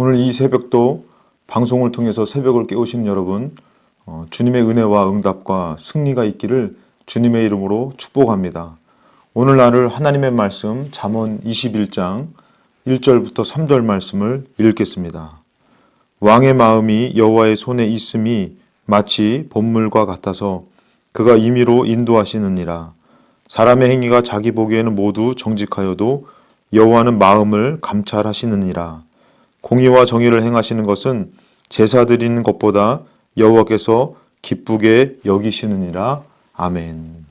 오늘 이 새벽도 방송을 통해서 새벽을 깨우신 여러분, 주님의 은혜와 응답과 승리가 있기를 주님의 이름으로 축복합니다. 오늘날을 하나님의 말씀 잠언 21장 1절부터 3절 말씀을 읽겠습니다. 왕의 마음이 여호와의 손에 있음이 마치 봇물과 같아서 그가 임의로 인도하시느니라. 사람의 행위가 자기 보기에는 모두 정직하여도 여호와는 마음을 감찰하시느니라. 공의와 정의를 행하시는 것은 제사 드리는 것보다 여호와께서 기쁘게 여기시느니라. 아멘.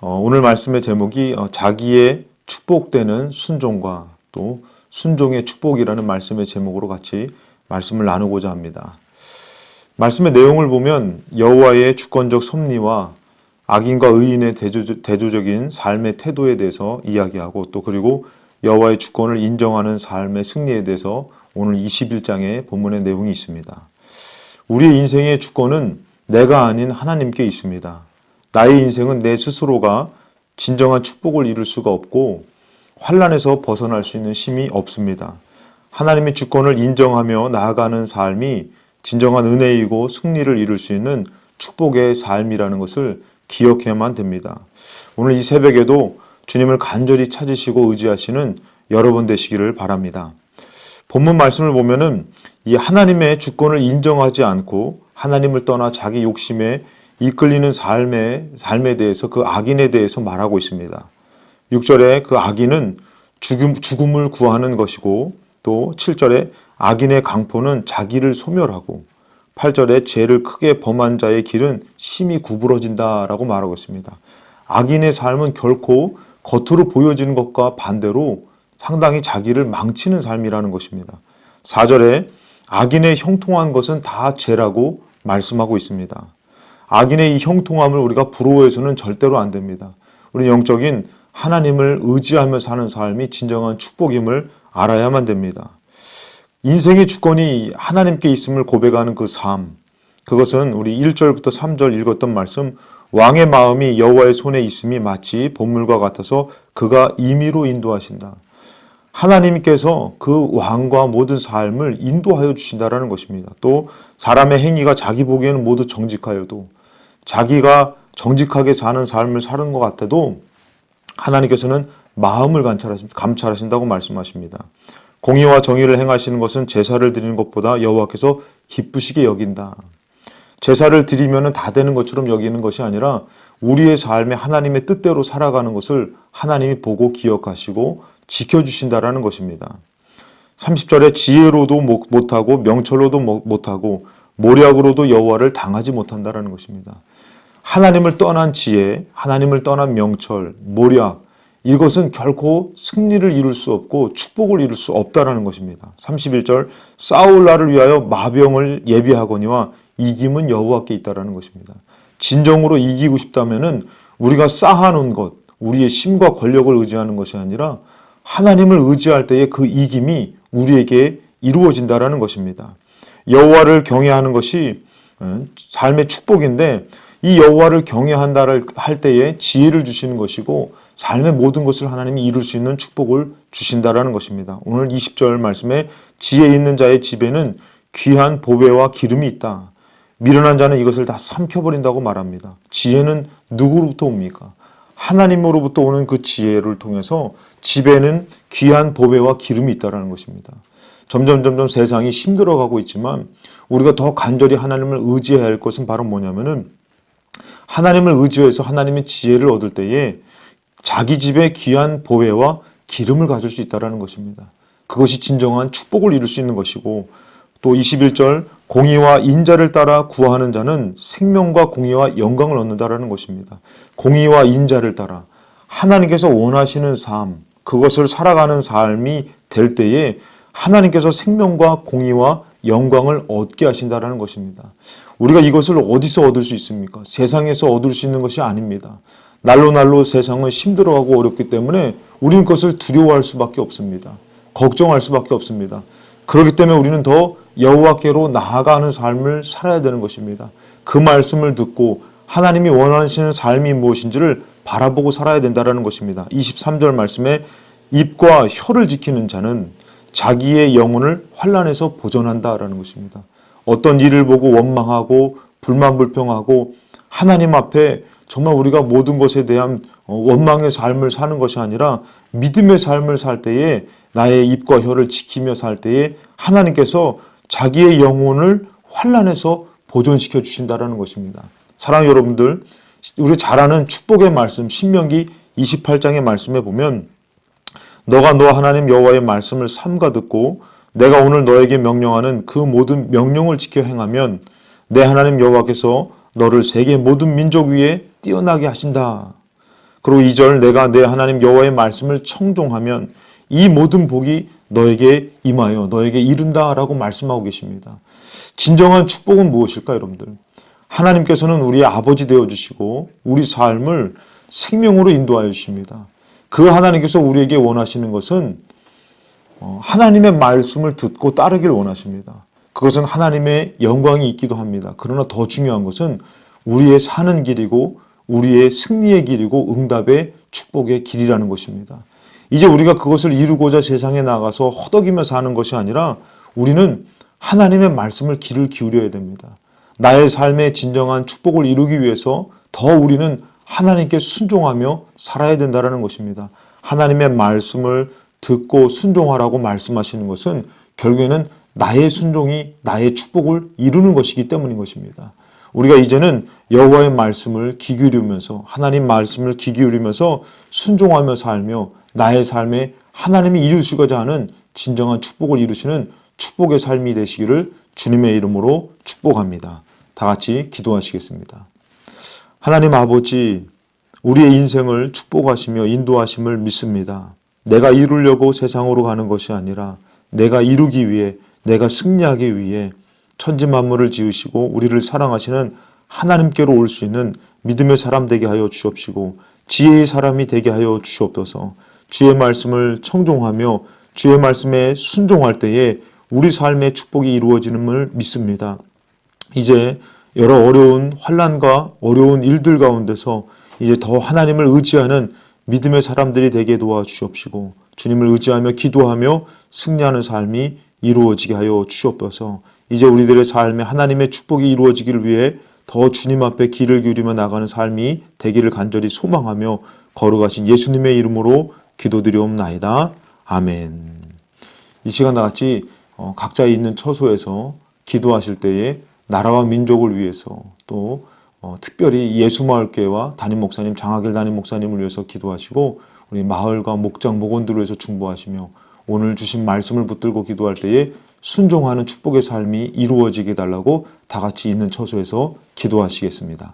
오늘 말씀의 제목이 자기의 축복되는 순종과 또 순종의 축복이라는 말씀의 제목으로 같이 말씀을 나누고자 합니다. 말씀의 내용을 보면 여호와의 주권적 섭리와 악인과 의인의 대조적인 삶의 태도에 대해서 이야기하고 또 그리고 여호와의 주권을 인정하는 삶의 승리에 대해서 오늘 21장의 본문의 내용이 있습니다. 우리의 인생의 주권은 내가 아닌 하나님께 있습니다. 나의 인생은 내 스스로가 진정한 축복을 이룰 수가 없고 환난에서 벗어날 수 있는 힘이 없습니다. 하나님의 주권을 인정하며 나아가는 삶이 진정한 은혜이고 승리를 이룰 수 있는 축복의 삶이라는 것을 기억해야만 됩니다. 오늘 이 새벽에도 주님을 간절히 찾으시고 의지하시는 여러분 되시기를 바랍니다. 본문 말씀을 보면은 이 하나님의 주권을 인정하지 않고 하나님을 떠나 자기 욕심에 이끌리는 삶에 대해서 그 악인에 대해서 말하고 있습니다. 6절에 그 악인은 죽음을 구하는 것이고 또 7절에 악인의 강포는 자기를 소멸하고 8절에 죄를 크게 범한 자의 길은 심히 구부러진다라고 말하고 있습니다. 악인의 삶은 결코 겉으로 보여지는 것과 반대로 상당히 자기를 망치는 삶이라는 것입니다. 4절에 악인의 형통한 것은 다 죄라고 말씀하고 있습니다. 악인의 이 형통함을 우리가 부러워해서는 절대로 안 됩니다. 우리 영적인 하나님을 의지하며 사는 삶이 진정한 축복임을 알아야만 됩니다. 인생의 주권이 하나님께 있음을 고백하는 그 삶, 그것은 우리 1절부터 3절 읽었던 말씀, 왕의 마음이 여호와의 손에 있음이 마치 봇물과 같아서 그가 임의로 인도하신다. 하나님께서 그 왕과 모든 삶을 인도하여 주신다라는 것입니다. 또 사람의 행위가 자기 보기에는 모두 정직하여도 자기가 정직하게 사는 삶을 사는 것 같아도 하나님께서는 마음을 감찰하신다고 말씀하십니다. 공의와 정의를 행하시는 것은 제사를 드리는 것보다 여호와께서 기쁘시게 여긴다. 제사를 드리면 다 되는 것처럼 여기는 것이 아니라 우리의 삶에 하나님의 뜻대로 살아가는 것을 하나님이 보고 기억하시고 지켜주신다라는 것입니다. 30절에 지혜로도 못하고 명철로도 못하고 모략으로도 여호와를 당하지 못한다라는 것입니다. 하나님을 떠난 지혜, 하나님을 떠난 명철, 모략, 이것은 결코 승리를 이룰 수 없고 축복을 이룰 수 없다라는 것입니다. 31절 싸울 날을 위하여 마병을 예비하거니와 이김은 여호와께 있다라는 것입니다. 진정으로 이기고 싶다면은 우리가 쌓아놓은 것, 우리의 힘과 권력을 의지하는 것이 아니라 하나님을 의지할 때에 그 이김이 우리에게 이루어진다라는 것입니다. 여호와를 경외하는 것이 삶의 축복인데 이 여호와를 경외한다 할 때에 지혜를 주시는 것이고 삶의 모든 것을 하나님이 이룰 수 있는 축복을 주신다라는 것입니다. 오늘 20절 말씀에 지혜 있는 자의 집에는 귀한 보배와 기름이 있다. 미련한 자는 이것을 다 삼켜버린다고 말합니다. 지혜는 누구로부터 옵니까? 하나님으로부터 오는 그 지혜를 통해서 집에는 귀한 보배와 기름이 있다는 것입니다. 점점 세상이 힘들어가고 있지만 우리가 더 간절히 하나님을 의지해야 할 것은 바로 뭐냐면은 하나님을 의지해서 하나님의 지혜를 얻을 때에 자기 집에 귀한 보배와 기름을 가질 수 있다는 것입니다. 그것이 진정한 축복을 이룰 수 있는 것이고 또 21절 공의와 인자를 따라 구하는 자는 생명과 공의와 영광을 얻는다라는 것입니다. 공의와 인자를 따라 하나님께서 원하시는 삶, 그것을 살아가는 삶이 될 때에 하나님께서 생명과 공의와 영광을 얻게 하신다라는 것입니다. 우리가 이것을 어디서 얻을 수 있습니까? 세상에서 얻을 수 있는 것이 아닙니다. 날로 세상은 힘들어하고 어렵기 때문에 우리는 그것을 두려워할 수밖에 없습니다. 걱정할 수밖에 없습니다. 그렇기 때문에 우리는 더 여호와께로 나아가는 삶을 살아야 되는 것입니다. 그 말씀을 듣고 하나님이 원하시는 삶이 무엇인지를 바라보고 살아야 된다는 것입니다. 23절 말씀에 입과 혀를 지키는 자는 자기의 영혼을 환난에서 보존한다라는 것입니다. 어떤 일을 보고 원망하고 불만불평하고 하나님 앞에 정말 우리가 모든 것에 대한 원망의 삶을 사는 것이 아니라 믿음의 삶을 살 때에 나의 입과 혀를 지키며 살 때에 하나님께서 자기의 영혼을 환난에서 보존시켜 주신다라는 것입니다. 사랑하는 여러분들, 우리 잘 아는 축복의 말씀 신명기 28장의 말씀에 보면 너가 너 하나님 여호와의 말씀을 삼가 듣고 내가 오늘 너에게 명령하는 그 모든 명령을 지켜 행하면 내 하나님 여호와께서 너를 세계 모든 민족 위에 뛰어나게 하신다. 그리고 2절 내가 내 하나님 여호와의 말씀을 청종하면 이 모든 복이 너에게 임하여 너에게 이른다라고 말씀하고 계십니다. 진정한 축복은 무엇일까 여러분들? 하나님께서는 우리의 아버지 되어주시고 우리 삶을 생명으로 인도하여 주십니다. 그 하나님께서 우리에게 원하시는 것은 하나님의 말씀을 듣고 따르길 원하십니다. 그것은 하나님의 영광이 있기도 합니다. 그러나 더 중요한 것은 우리의 사는 길이고 우리의 승리의 길이고 응답의 축복의 길이라는 것입니다. 이제 우리가 그것을 이루고자 세상에 나가서 허덕이며 사는 것이 아니라 우리는 하나님의 말씀을 귀를 기울여야 됩니다. 나의 삶의 진정한 축복을 이루기 위해서 더 우리는 하나님께 순종하며 살아야 된다는 것입니다. 하나님의 말씀을 듣고 순종하라고 말씀하시는 것은 결국에는 나의 순종이 나의 축복을 이루는 것이기 때문인 것입니다. 우리가 이제는 여호와의 말씀을 귀 기울이면서 하나님 말씀을 귀 기울이면서 순종하며 살며 나의 삶에 하나님이 이루시고자 하는 진정한 축복을 이루시는 축복의 삶이 되시기를 주님의 이름으로 축복합니다. 다 같이 기도하시겠습니다. 하나님 아버지, 우리의 인생을 축복하시며 인도하심을 믿습니다. 내가 이루려고 세상으로 가는 것이 아니라 내가 이루기 위해, 내가 승리하기 위해 천지 만물을 지으시고 우리를 사랑하시는 하나님께로 올 수 있는 믿음의 사람 되게 하여 주옵시고 지혜의 사람이 되게 하여 주옵소서. 주의 말씀을 청종하며 주의 말씀에 순종할 때에 우리 삶의 축복이 이루어지는을 믿습니다. 이제 여러 어려운 환난과 어려운 일들 가운데서 이제 더 하나님을 의지하는 믿음의 사람들이 되게 도와주옵시고 주님을 의지하며 기도하며 승리하는 삶이 이루어지게 하여 주옵소서. 이제 우리들의 삶에 하나님의 축복이 이루어지기를 위해 더 주님 앞에 귀를 기울이며 나가는 삶이 되기를 간절히 소망하며 거룩하신 예수님의 이름으로 기도드리옵나이다. 아멘. 이 시간 나같이 각자 있는 처소에서 기도하실 때에 나라와 민족을 위해서 또 특별히 예수마을교회와 담임 목사님, 장하길 담임 목사님을 위해서 기도하시고 우리 마을과 목장, 목원들을 위해서 중보하시며 오늘 주신 말씀을 붙들고 기도할 때에 순종하는 축복의 삶이 이루어지게 달라고 다 같이 있는 처소에서 기도하시겠습니다.